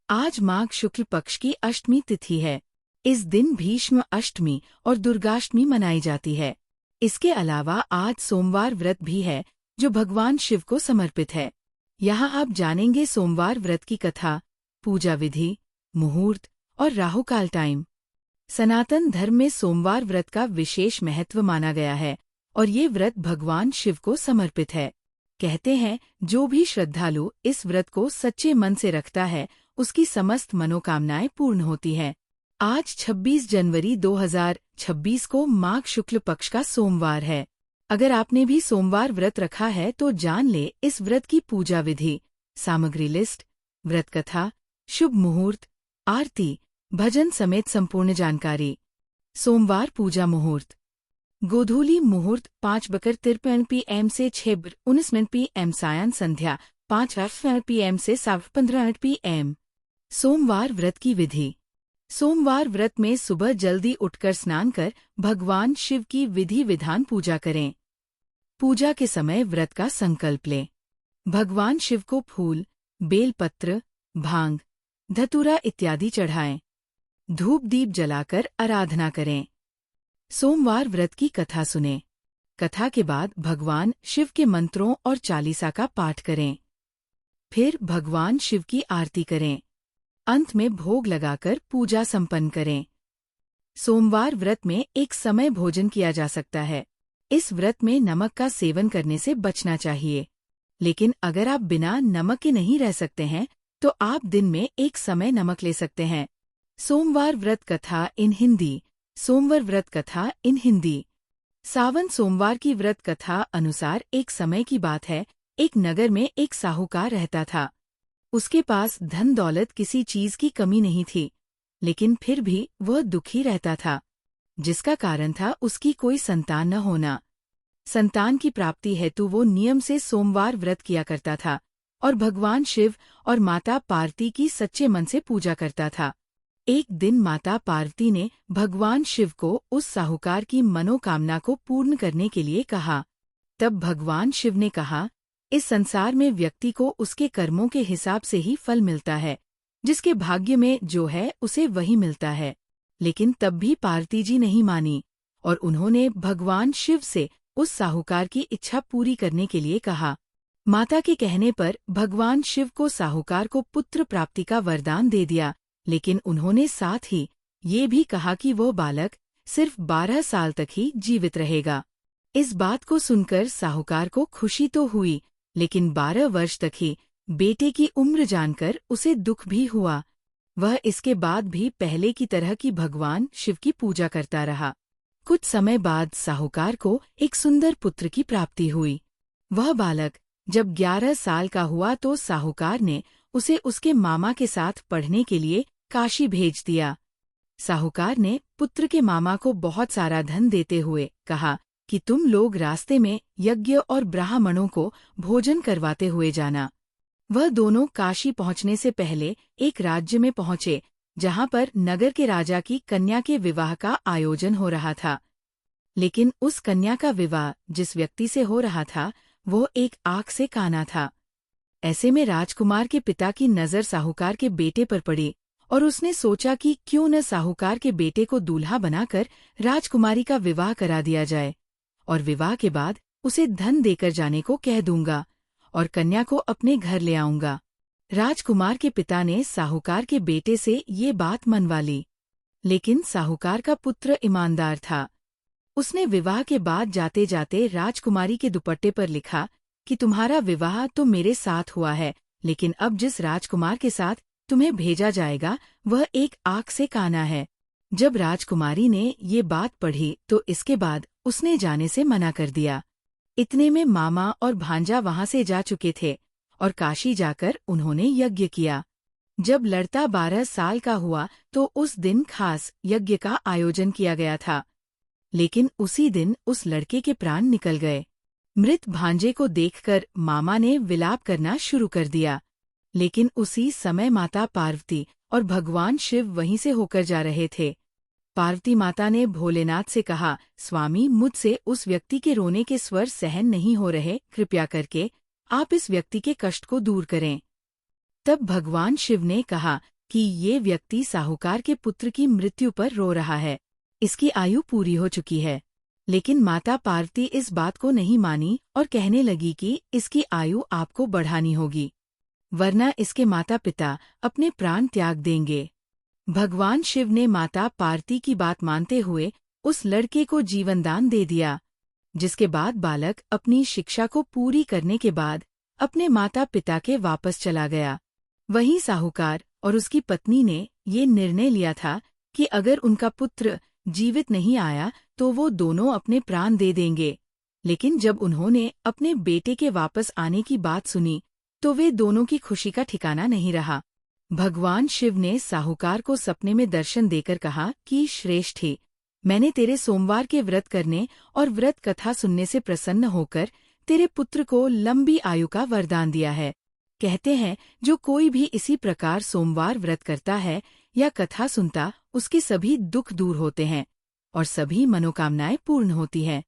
आज माघ शुक्ल पक्ष की अष्टमी तिथि है। इस दिन भीष्म अष्टमी और दुर्गाष्टमी मनाई जाती है। इसके अलावा आज सोमवार व्रत भी है जो भगवान शिव को समर्पित है। यहाँ आप जानेंगे सोमवार व्रत की कथा, पूजा विधि, मुहूर्त और राहुकाल टाइम। सनातन धर्म में सोमवार व्रत का विशेष महत्व माना गया है और ये व्रत भगवान शिव को समर्पित है। कहते हैं जो भी श्रद्धालु इस व्रत को सच्चे मन से रखता है उसकी समस्त मनोकामनाएं पूर्ण होती हैं। आज 26 जनवरी 2026 को माघ शुक्ल पक्ष का सोमवार है। अगर आपने भी सोमवार व्रत रखा है तो जान ले इस व्रत की पूजा विधि, सामग्री लिस्ट, व्रत कथा, शुभ मुहूर्त, आरती, भजन समेत संपूर्ण जानकारी। सोमवार पूजा मुहूर्त। गोधूली मुहूर्त 5:53 PM से 6:19 PM। सायं संध्या 5:08 PM से 7:15 PM। सोमवार व्रत की विधि। सोमवार व्रत में सुबह जल्दी उठकर स्नान कर भगवान शिव की विधि विधान पूजा करें। पूजा के समय व्रत का संकल्प लें। भगवान शिव को फूल, बेलपत्र, भांग, धतूरा इत्यादि चढ़ाएं। धूप दीप जलाकर आराधना करें। सोमवार व्रत की कथा सुनें। कथा के बाद भगवान शिव के मंत्रों और चालीसा का पाठ करें। फिर भगवान शिव की आरती करें। अंत में भोग लगाकर पूजा संपन्न करें। सोमवार व्रत में एक समय भोजन किया जा सकता है। इस व्रत में नमक का सेवन करने से बचना चाहिए। लेकिन अगर आप बिना नमक के नहीं रह सकते हैं तो आप दिन में एक समय नमक ले सकते हैं। सोमवार व्रत कथा इन हिंदी। सोमवार व्रत कथा इन हिंदी। सावन सोमवार की व्रत कथा अनुसार एक समय की बात है, एक नगर में एक साहूकार रहता था। उसके पास धन दौलत किसी चीज की कमी नहीं थी, लेकिन फिर भी वह दुखी रहता था, जिसका कारण था उसकी कोई संतान न होना। संतान की प्राप्ति हेतु वो नियम से सोमवार व्रत किया करता था और भगवान शिव और माता पार्वती की सच्चे मन से पूजा करता था। एक दिन माता पार्वती ने भगवान शिव को उस साहूकार की मनोकामना को पूर्ण करने के लिए कहा। तब भगवान शिव ने कहा, इस संसार में व्यक्ति को उसके कर्मों के हिसाब से ही फल मिलता है। जिसके भाग्य में जो है उसे वही मिलता है। लेकिन तब भी पार्वती जी नहीं मानी और उन्होंने भगवान शिव से उस साहूकार की इच्छा पूरी करने के लिए कहा। माता के कहने पर भगवान शिव को साहूकार को पुत्र प्राप्ति का वरदान दे दिया, लेकिन उन्होंने साथ ही ये भी कहा कि वो बालक सिर्फ 12 साल तक ही जीवित रहेगा। इस बात को सुनकर साहूकार को खुशी तो हुई, लेकिन 12 वर्ष तक ही बेटे की उम्र जानकर उसे दुख भी हुआ। वह इसके बाद भी पहले की तरह की भगवान शिव की पूजा करता रहा। कुछ समय बाद साहूकार को एक सुंदर पुत्र की प्राप्ति हुई। वह बालक जब 11 साल का हुआ तो साहूकार ने उसे उसके मामा के साथ पढ़ने के लिए काशी भेज दिया। साहूकार ने पुत्र के मामा को बहुत सारा धन देते हुए कहा कि तुम लोग रास्ते में यज्ञ और ब्राह्मणों को भोजन करवाते हुए जाना। वह दोनों काशी पहुंचने से पहले एक राज्य में पहुंचे जहां पर नगर के राजा की कन्या के विवाह का आयोजन हो रहा था। लेकिन उस कन्या का विवाह जिस व्यक्ति से हो रहा था वो एक आंख से काना था। ऐसे में राजकुमार के पिता की नज़र साहूकार के बेटे पर पड़ी और उसने सोचा कि क्यों न साहूकार के बेटे को दूल्हा बनाकर राजकुमारी का विवाह करा दिया जाए और विवाह के बाद उसे धन देकर जाने को कह दूंगा और कन्या को अपने घर ले आऊंगा। राजकुमार के पिता ने साहूकार के बेटे से ये बात मनवा ली, लेकिन साहूकार का पुत्र ईमानदार था। उसने विवाह के बाद जाते जाते राजकुमारी के दुपट्टे पर लिखा कि तुम्हारा विवाह तो मेरे साथ हुआ है, लेकिन अब जिस राजकुमार के साथ तुम्हें भेजा जाएगा वह एक आंख से काना है। जब राजकुमारी ने ये बात पढ़ी तो इसके बाद उसने जाने से मना कर दिया। इतने में मामा और भांजा वहां से जा चुके थे और काशी जाकर उन्होंने यज्ञ किया। जब लड़का 12 साल का हुआ तो उस दिन खास यज्ञ का आयोजन किया गया था, लेकिन उसी दिन उस लड़के के प्राण निकल गए। मृत भांजे को देखकर मामा ने विलाप करना शुरू कर दिया, लेकिन उसी समय माता पार्वती और भगवान शिव वहीं से होकर जा रहे थे। पार्वती माता ने भोलेनाथ से कहा, स्वामी मुझसे उस व्यक्ति के रोने के स्वर सहन नहीं हो रहे, कृपया करके आप इस व्यक्ति के कष्ट को दूर करें। तब भगवान शिव ने कहा, कि ये व्यक्ति साहूकार के पुत्र की मृत्यु पर रो रहा है। इसकी आयु पूरी हो चुकी है। लेकिन माता पार्वती इस बात को नहीं मानी और कहने लगी कि इसकी आयु आपको बढ़ानी होगी, वरना इसके माता पिता अपने प्राण त्याग देंगे। भगवान शिव ने माता पार्वती की बात मानते हुए उस लड़के को जीवनदान दे दिया, जिसके बाद बालक अपनी शिक्षा को पूरी करने के बाद अपने माता पिता के वापस चला गया। वहीं साहूकार और उसकी पत्नी ने ये निर्णय लिया था कि अगर उनका पुत्र जीवित नहीं आया तो वो दोनों अपने प्राण दे देंगे। लेकिन जब उन्होंने अपने बेटे के वापस आने की बात सुनी तो वे दोनों की खुशी का ठिकाना नहीं रहा। भगवान शिव ने साहूकार को सपने में दर्शन देकर कहा कि श्रेष्ठी, मैंने तेरे सोमवार के व्रत करने और व्रत कथा सुनने से प्रसन्न होकर तेरे पुत्र को लंबी आयु का वरदान दिया है। कहते हैं जो कोई भी इसी प्रकार सोमवार व्रत करता है या कथा सुनता, उसके सभी दुख दूर होते हैं और सभी मनोकामनाएं पूर्ण होती हैं।